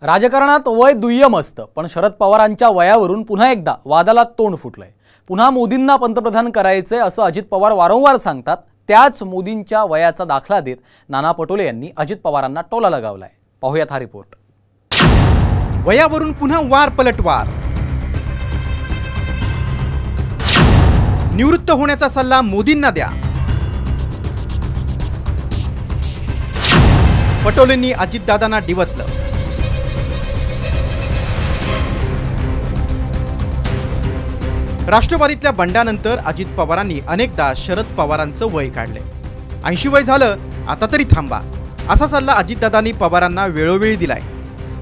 राजकारणात वय दुय्यम असतं, पण शरद पवारांच्या वयावरून पुन्हा एकदा वादाला तोंड फुटलंय। पुन्हा मोदींना पंतप्रधान करायचंय असं अजित पवार वारंवार सांगतात। त्याच मोदींच्या वयाचा दाखला देत नाना पटोले यांनी अजित पवारांना टोला लगावलाय। पाहूयात हा रिपोर्ट। वयावरून पुन्हा वार पलटवार। निवृत्त होण्याचा सल्ला मोदींना द्या। पटोलेंनी अजितदादांना डिवचलं। राष्ट्रवादीतल्या बंडानंतर अजित पवारांनी अनेकदा शरद पवारांचं वय काढले। 80 वय झालं, आता तरी थांबा असा सल्ला अजितदादांनी पवारांना वेळोवेळी दिलाय।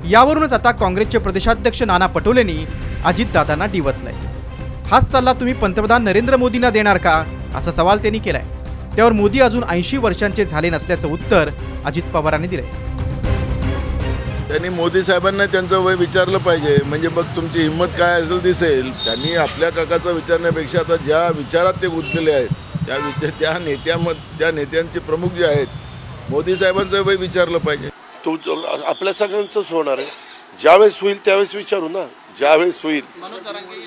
यावरूनच आता काँग्रेसचे प्रदेशाध्यक्ष नाना पटोलेंनी अजितदादांना डिवचलंय। हाच सल्ला तुम्ही पंतप्रधान नरेंद्र मोदींना देणार का असा सवाल त्यांनी केलाय। त्यावर मोदी अजून 80 वर्षांचे झाले नसल्याचं उत्तर अजित पवारांनी दिलंय। त्यांनी मोदी साहेबांना त्यांचं वय विचारलं पाहिजे, म्हणजे बघ तुमची हिंमत काय असेल दिसेल। त्यांनी आपल्या काकाचा विचारण्यापेक्षा आता ज्या विचारात ते गुंतलेले आहेत त्या नेत्यांचे प्रमुख जे आहेत मोदी साहेबांचं वय विचारलं पाहिजे। तो आपल्या सगळ्यांचंच होणार आहे। ज्यावेळेस होईल त्यावेळेस विचारू ना, ज्यावेळेस होईल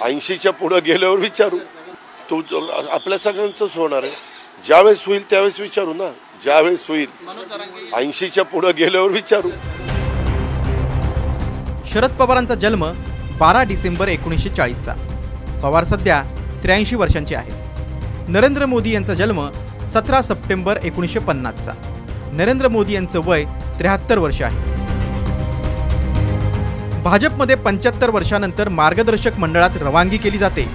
80च्या पुढे गेल्यावर विचारू। तो आपल्या सगळ्यांचंच होणार आहे। ज्यावेळेस होईल त्यावेळेस विचारू ना, ज्यावेळेस होईल 80च्या पुढे गेल्यावर विचारू। शरद पवारांचा जन्म 12 डिसेंबर 1940चा। पवार सध्या 83 वर्षांचे आहेत। नरेंद्र मोदी यांचा जन्म 17 सप्टेंबर 1950चा। नरेंद्र मोदी यांचं वय 73 वर्ष आहे। भाजपमध्ये 75 वर्षांनंतर मार्गदर्शक मंडळात रवानगी केली जाते।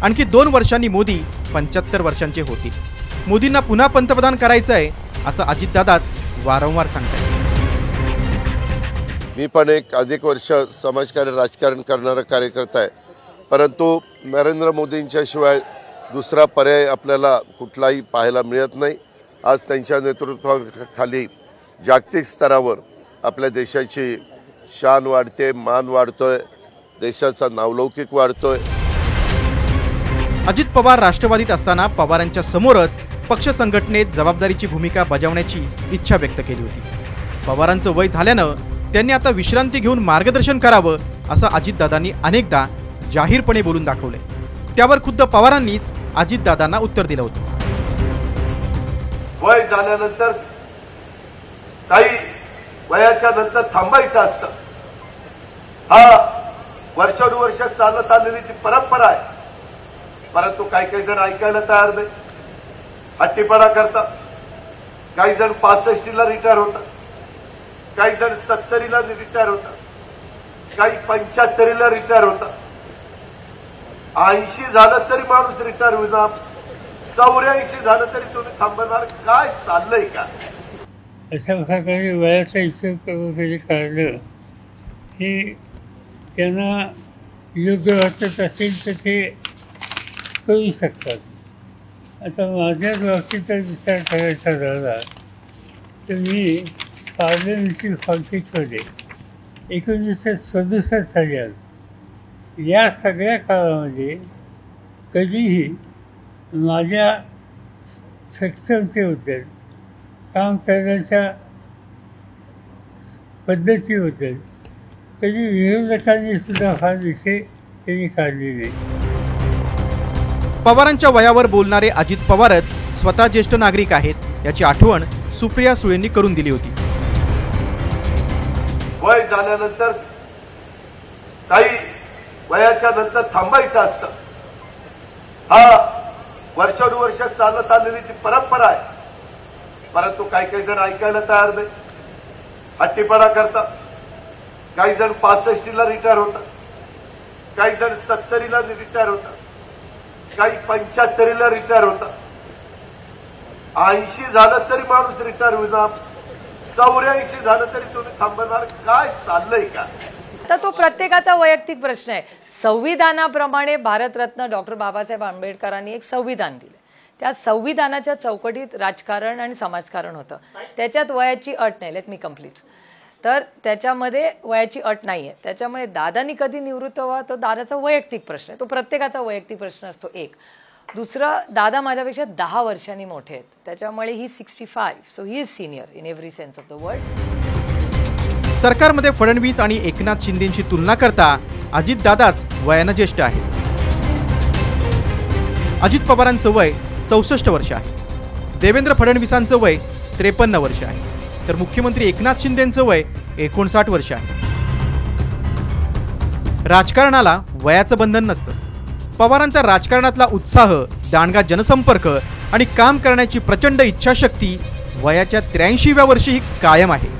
आणखी 2 वर्षांनी मोदी 75 वर्षांचे होतील। मोदींना पुन्हा पंतप्रधान करायचं आहे असं अजितदादाच वारंवार सांगतात। मी पण अधिक वर्ष समाजकार्य राजकारण करणारा कार्यकर्ता आहे, परंतु नरेंद्र मोदींच्या शिवाय दुसरा पर्याय आपल्याला कुठलाही पाहायला मिळत नाही। आज त्यांच्या नेतृत्वाखाली जागतिक स्तरावर आपल्या देशाची शान वाढते, मान वाढतोय, देशाचा नावलौकिक वाढतोय। अजित पवार राष्ट्रवादीत असताना पवारांच्या समोरच पक्ष संघटनेत जबाबदारीची भूमिका बजावण्याची इच्छा व्यक्त केली होती। पवारांचं वय झाल्यानं त्यांनी आता विश्रांती घेऊन मार्गदर्शन करावं असं अजितदादांनी अनेकदा जाहीरपणे बोलून दाखवले। त्यावर खुद्द पवारांनीच अजितदादांना उत्तर दिलं होतं। वय झाल्यानंतर काही वयाच्या नंतर थांबायचं असतं। हा वर्षानुवर्ष चालत आलेली ती परंपरा आहे, परंतु काही जण ऐकायला तयार नाही, हट्टीपणा करतात। काही जण 65ला रिटायर होतात, काही जण 70ला रिटायर होतात, काही 75ला रिटायर होतात। 80 झालं तरी माणूस रिटायर होणार, 84 झालं तरी तुम्ही थांबणार, काय चाललंय का? अशा प्रकारे वयाचा हिशोब वगैरे काढलं हे त्यांना योग्य वाटत असेल तर ते करू शकतात। आता माझ्याच बाबतीत जर विचार करायचा झाला तर मी पार्लमेंटरी पॉलिटिक्समध्ये 1967 साली आलो। या सगळ्या काळामध्ये कधीही माझ्या सक्षमतेबद्दल, काम करण्याच्या पद्धतीबद्दल कधी विरोधकांनी सुद्धा फार विषय त्यांनी काढले नाही। पवारांच्या वयावर बोलणारे अजित पवारच स्वतः ज्येष्ठ नागरिक आहेत याची आठवण सुप्रिया सुळेंनी करून दिली होती। वय झाल्यानंतर काही वयाच्या नंतर थांबायचं असतं। हा वर्षानुवर्ष चालत आलेली ती परंपरा आहे, परंतु काही जण ऐकायला तयार नाही, हट्टीपणा करतात। काही जण 65ला रिटायर होतात, काही जण 70ला रिटायर होतात, काही 75ला रिटायर होतात। 80 झालं तरी माणूस रिटायर होणार, 84 झालं तरी तुम्ही थांबणार, काय चाललंय का? आता तो प्रत्येकाचा वैयक्तिक प्रश्न आहे। संविधानाप्रमाणे भारतरत्न डॉक्टर बाबासाहेब आंबेडकरांनी एक संविधान दिले। त्या संविधानाच्या चौकटीत राजकारण आणि समाजकारण होतं। त्याच्यात वयाची अट नाही। Let me complete. तर त्याच्यामध्ये वयाची अट नाही आहे। त्याच्यामुळे दादांनी कधी निवृत्त व्हावं तो दादाचा वैयक्तिक प्रश्न आहे, तो प्रत्येकाचा वैयक्तिक प्रश्न असतो। एक दुसरं, दादा माझ्यापेक्षा 10 वर्षांनी मोठे आहेत, त्याच्यामुळे ही 65, so he is senior in every sense of the word. सरकारमध्ये फडणवीस आणि एकनाथ शिंदेंची तुलना करता अजितदादाच वयानं ज्येष्ठ आहेत. अजित पवारांचं वय 64 वर्ष आहे. देवेंद्र फडणवीसांचं वय 53 वर्ष आहे. तर मुख्यमंत्री एकनाथ शिंदेंचं वय 59 वर्ष आहे. राजकारणाला वयाचं बंधन नसतं. पवारांचा राजकारणातला उत्साह, दांडगा जनसंपर्क आणि काम करण्याची प्रचंड इच्छाशक्ती वयाच्या 83व्या वर्षीही कायम आहे.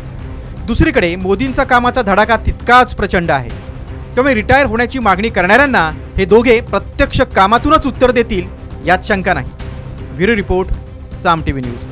दुसरीकडे मोदींचा कामाचा धडाका तितकाच प्रचंड आहे. त्यामुळे रिटायर होण्याची मागणी करणाऱ्यांना हे दोघे प्रत्यक्ष कामातूनच उत्तर देतील यात शंका नाही. ब्युरो रिपोर्ट, साम टीव्ही न्यूज.